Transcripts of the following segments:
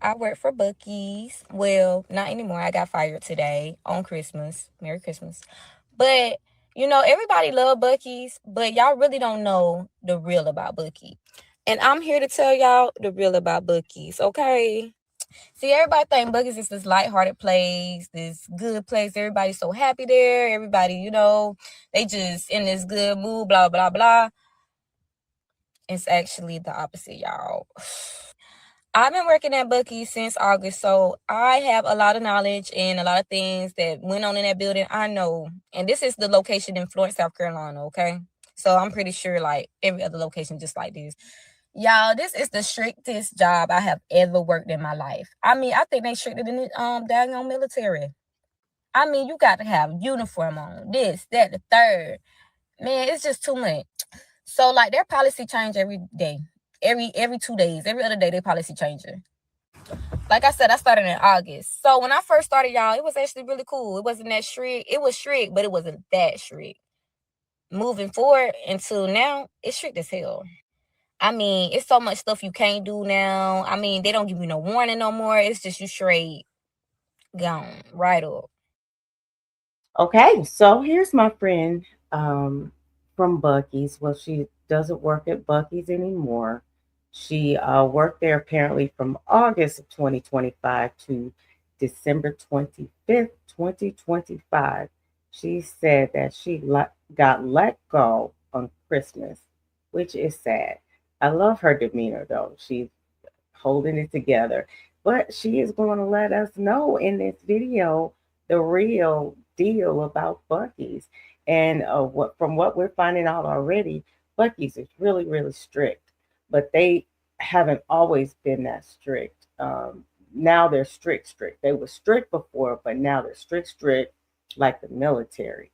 I work for Buc-ees. Well, not anymore. I got fired today on Christmas. Merry Christmas. But everybody love Buc-ees, but y'all really don't know the real about Buc-ee. And I'm here to tell y'all the real about Buc-ees, okay? See, everybody think Buc-ees is this lighthearted place, this good place. Everybody's so happy there. Everybody, they just in this good mood, blah, blah, blah. It's actually the opposite, y'all. I've been working at Buc-ee's since August, so I have a lot of knowledge and a lot of things that went on in that building. I know. And this is the location in Florence, South Carolina, okay? So I'm pretty sure like every other location just like this. Y'all, this is the strictest job I have ever worked in my life. I mean, I think they stricter than the daggone military. I mean, you got to have uniform on, this, that, the third. Man, it's just too much. So like their policy change every day. Every 2 days, every other day, they policy changing. Like I said, I started in August. So when I first started, y'all, it was actually really cool. It wasn't that strict. It was strict, but it wasn't that strict. Moving forward until now, it's strict as hell. I mean, it's so much stuff you can't do now. I mean, they don't give you no warning no more. It's just you straight gone right up. Okay, so here's my friend from Buc-ee's. Well, she doesn't work at Buc-ee's anymore. She worked there apparently from August of 2025 to December 25th, 2025. She said that got let go on Christmas, which is sad. I love her demeanor though. She's holding it together. But she is going to let us know in this video the real deal about Buc-ee's. And what we're finding out already, Buc-ee's is really, really strict. But they haven't always been that strict. Now they're strict. They were strict before, but now they're strict, like the military.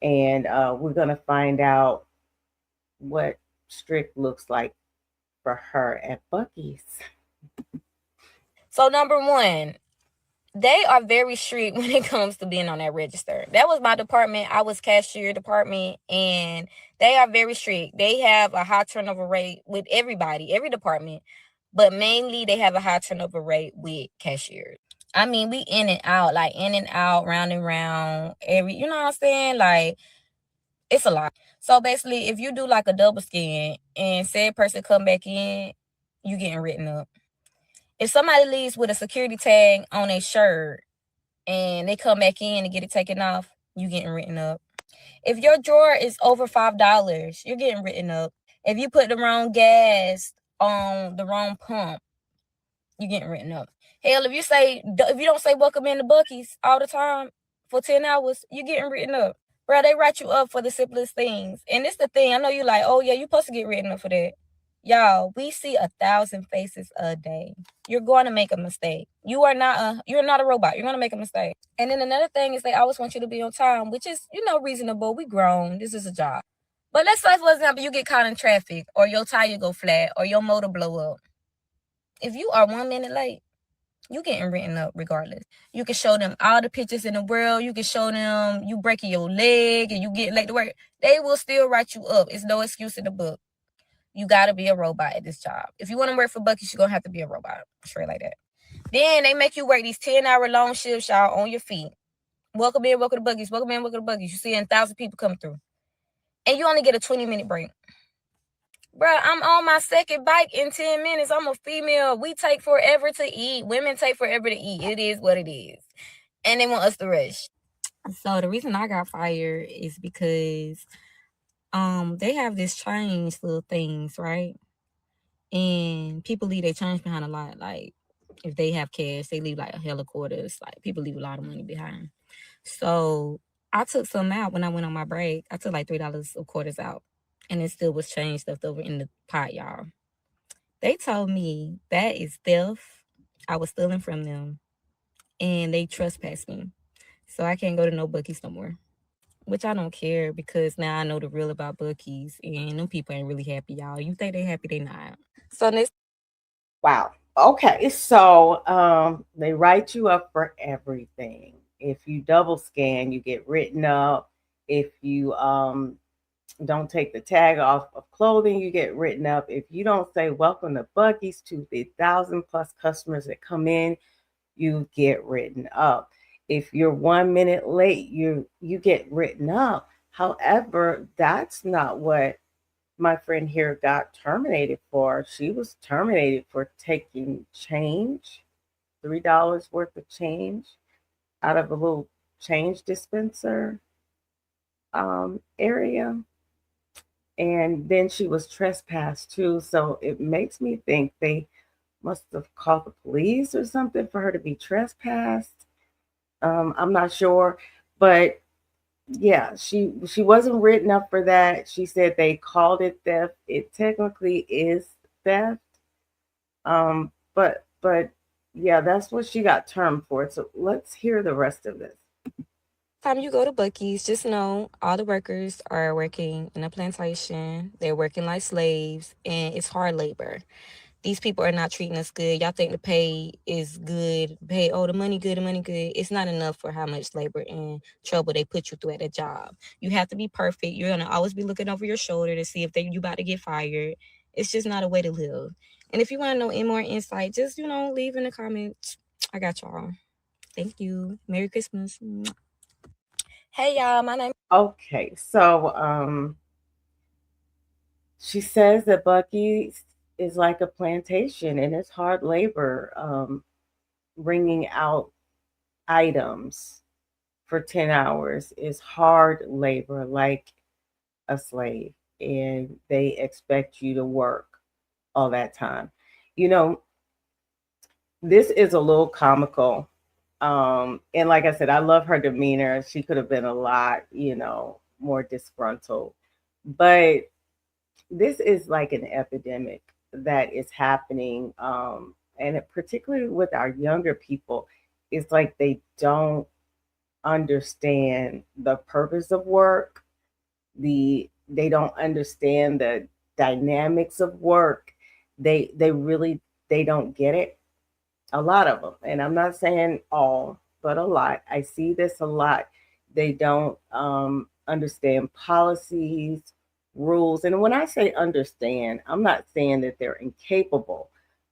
And we're going to find out what strict looks like for her at Buc-ee's. So number one, they are very strict when it comes to being on that register. That was my department. I was cashier department, and they are very strict. They have a high turnover rate with everybody, every department, but mainly they have a high turnover rate with cashiers. I mean, we in and out, round and round, you know what I'm saying? Like, it's a lot. So basically, if you do like a double scan and said person come back in, you getting written up. If somebody leaves with a security tag on a shirt and they come back in and get it taken off, you getting written up. If your drawer is over $5, you're getting written up. If you put the wrong gas on the wrong pump, you getting written up. Hell, if you don't say welcome in the Buc-ee's all the time for 10 hours, you getting written up. Bro, they write you up for the simplest things. And it's the thing, I know you like, oh yeah, you supposed to get written up for that. Y'all, we see 1,000 faces a day. You're going to make a mistake. You're not a robot. You're going to make a mistake. And then another thing is they always want you to be on time, which is, reasonable. We grown. This is a job. But let's say, for example, you get caught in traffic or your tire go flat or your motor blow up. If you are 1 minute late, you getting written up regardless. You can show them all the pictures in the world. You can show them you breaking your leg and you get late to work. They will still write you up. It's no excuse in the book. You got to be a robot at this job. If you want to work for Buc-ee's, you're going to have to be a robot. Straight like that. Then they make you work these 10-hour long shifts, y'all, on your feet. Welcome in, welcome to Buc-ee's. Welcome in, welcome to Buc-ee's. You see 1,000 people come through. And you only get a 20-minute break. Bro, I'm on my second bike in 10 minutes. I'm a female. We take forever to eat. Women take forever to eat. It is what it is. And they want us to rush. So the reason I got fired is because they have this change little things, right? And people leave their change behind a lot. Like if they have cash, they leave like a hella quarters. Like people leave a lot of money behind. So I took some out when I went on my break. I took like $3 of quarters out. And it still was change left over in the pot, y'all. They told me that is theft. I was stealing from them. And they trespassed me. So I can't go to no Buc-ee's no more. Which I don't care because now I know the real about Buc-ee's. And them people ain't really happy, y'all. You think they happy, they not. So next. Wow. Okay. So they write you up for everything. If you double scan, you get written up. If you Don't take the tag off of clothing, you get written up. If you don't say welcome to Buc-ee's to the 1,000+ customers that come in, you get written up. If you're 1 minute late, you get written up. However, that's not what my friend here got terminated for. She was terminated for taking change, $3 worth of change out of a little change dispenser area. And then she was trespassed too. So it makes me think they must have called the police or something for her to be trespassed. I'm not sure, but yeah, she wasn't written up for that. She said they called it theft. It technically is theft. But yeah, that's what she got termed for. So let's hear the rest of this. Time you go to Buc-ee's, just know all the workers are working in a plantation. They're working like slaves, and it's hard labor. These people are not treating us good. Y'all think the pay is good. Pay, oh, the money good, the money good. It's not enough for how much labor and trouble they put you through at a job. You have to be perfect. You're gonna always be looking over your shoulder to see if you about to get fired. It's just not a way to live. And if you want to know any more insight, just leave in the comments. I got y'all. Thank you. Merry Christmas. Hey y'all, my name. Okay, so she says that Buc-ee's is like a plantation and it's hard labor, bringing out items for 10 hours is hard labor, like a slave, and they expect you to work all that time. You know, this is a little comical. And like I said, I love her demeanor. She could have been a lot, more disgruntled. But this is like an epidemic that is happening. And particularly with our younger people, it's like they don't understand the purpose of work. They don't understand the dynamics of work. They really they don't get it. A lot of them, and I'm not saying all, but a lot. I see this a lot. They don't understand policies, rules, and when I say understand, I'm not saying that they're incapable,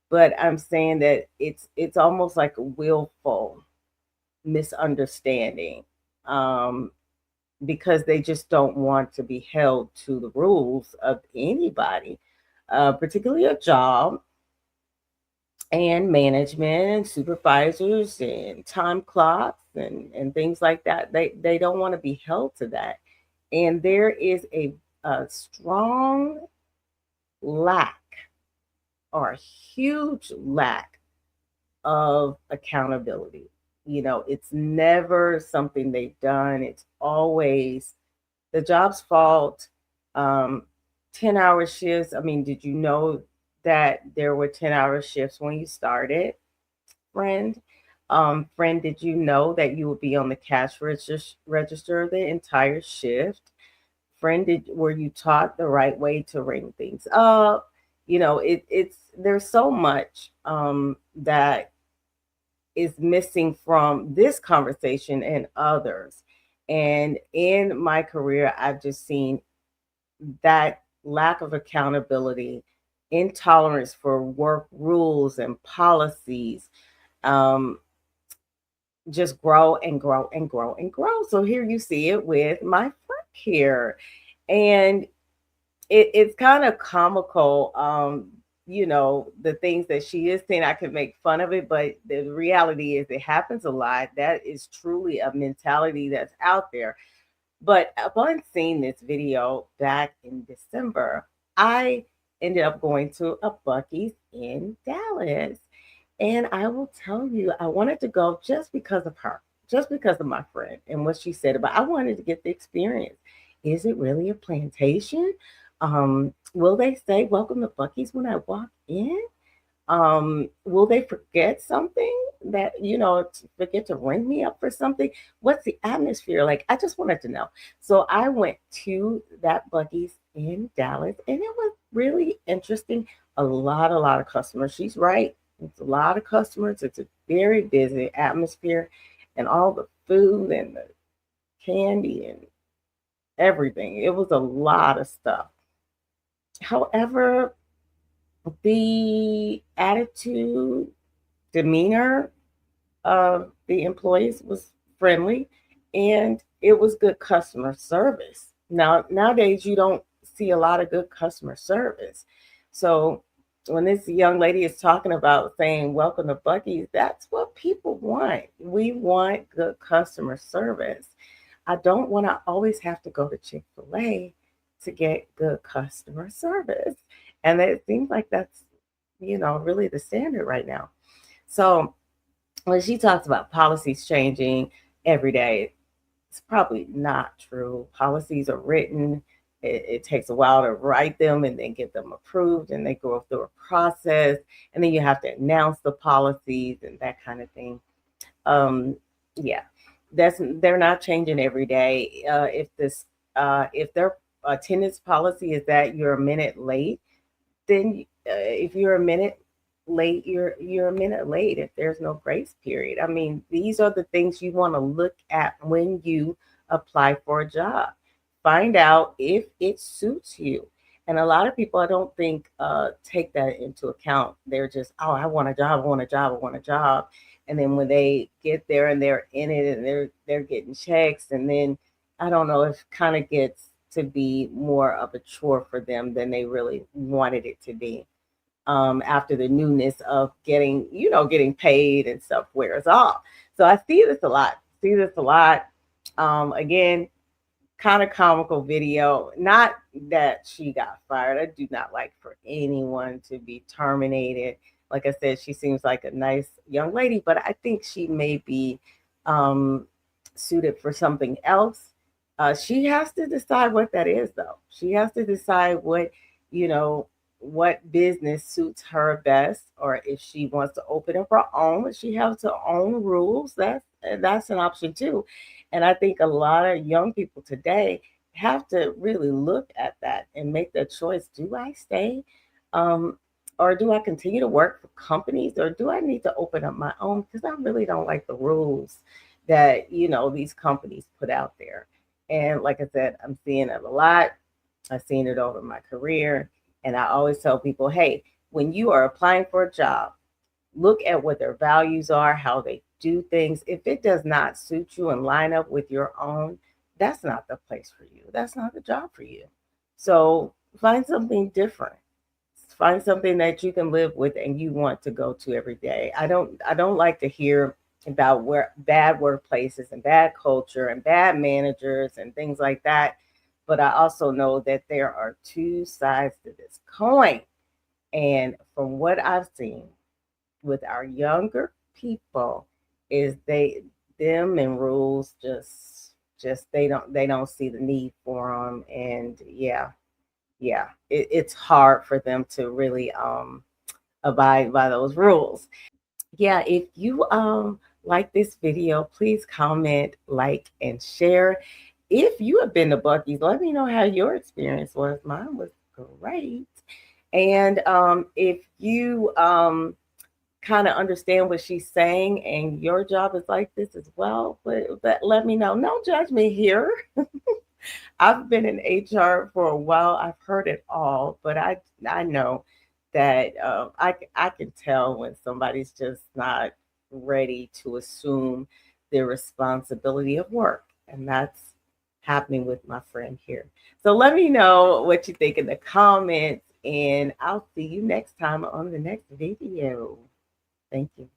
but I'm saying that it's almost like a willful misunderstanding, um, because they just don't want to be held to the rules of anybody, particularly a job and management and supervisors and time clocks and things like that. They don't want to be held to that. And there is a strong lack or a huge lack of accountability. It's never something they've done. It's always the job's fault. Um, 10-hour shifts. I mean, did you know that there were 10-hour shifts when you started, friend? Friend, did you know that you would be on the cash register the entire shift? Friend, were you taught the right way to ring things up? It's there's so much that is missing from this conversation and others. And in my career, I've just seen that lack of accountability, intolerance for work rules and policies, um, just grow and grow and grow and grow. So here you see it with my friend here. And it's kind of comical, the things that she is saying. I could make fun of it, but the reality is it happens a lot. That is truly a mentality that's out there. But upon seeing this video back in December, I ended up going to a Buc-ee's in Dallas. And I will tell you, I wanted to go just because of her, just because of my friend and what she said about. I wanted to get the experience. Is it really a plantation? Will they say welcome to Buc-ee's when I walk in? Will they forget something that, forget to ring me up for something? What's the atmosphere like? I just wanted to know. So I went to that Buc-ee's in Dallas, and it was really interesting. A lot of customers. She's right. It's a lot of customers. It's a very busy atmosphere, and all the food and the candy and everything. It was a lot of stuff. However, the attitude, demeanor of the employees was friendly, and it was good customer service. Now, nowadays, you don't see a lot of good customer service. So, when this young lady is talking about saying, "Welcome to Buc-ee's," that's what people want. We want good customer service. I don't want to always have to go to Chick-fil-A to get good customer service. And it seems like that's, really the standard right now. So when she talks about policies changing every day, it's probably not true. Policies are written. It takes a while to write them and then get them approved, and they go through a process, and then you have to announce the policies and that kind of thing. Um, yeah, they're not changing every day. If their attendance policy is that you're a minute late, then if you're a minute late, you're a minute late. If there's no grace period, I mean, these are the things you want to look at when you apply for a job. Find out if it suits you. And a lot of people, I don't think, take that into account. They're just, oh, I want a job, I want a job, I want a job. And then when they get there and they're in it and they're getting checks, and then I don't know, if kind of gets to be more of a chore for them than they really wanted it to be. After the newness of getting paid and stuff wears off. So I see this a lot. See this a lot. Again, kind of comical video. Not that she got fired. I do not like for anyone to be terminated. Like I said, she seems like a nice young lady, but I think she may be um, suited for something else. She has to decide what that is, though. She has to decide you know, what business suits her best, or if she wants to open up her own, if she has her own rules, that's an option too. And I think a lot of young people today have to really look at that and make the choice: do I stay, um, or do I continue to work for companies, or do I need to open up my own? Because I really don't like the rules that these companies put out there. And like I said, I'm seeing it a lot. I've seen it over my career. And I always tell people, hey, when you are applying for a job, look at what their values are, how they do things. If it does not suit you and line up with your own, that's not the place for you. That's not the job for you. So find something different. Find something that you can live with and you want to go to every day. I don't like to hear about where bad workplaces and bad culture and bad managers and things like that. But I also know that there are two sides to this coin. And from what I've seen with our younger people, is them and rules just they don't see the need for them. And yeah, it's hard for them to really abide by those rules. Yeah, if you like this video, please comment, like, and share. If you have been to Buc-ee's, let me know how your experience was. Mine was great. And if you kind of understand what she's saying and your job is like this as well, but let me know. No judgment here. I've been in HR for a while. I've heard it all, but I know that I can tell when somebody's just not ready to assume the responsibility of work, and that's happening with my friend here. So let me know what you think in the comments, and I'll see you next time on the next video. Thank you.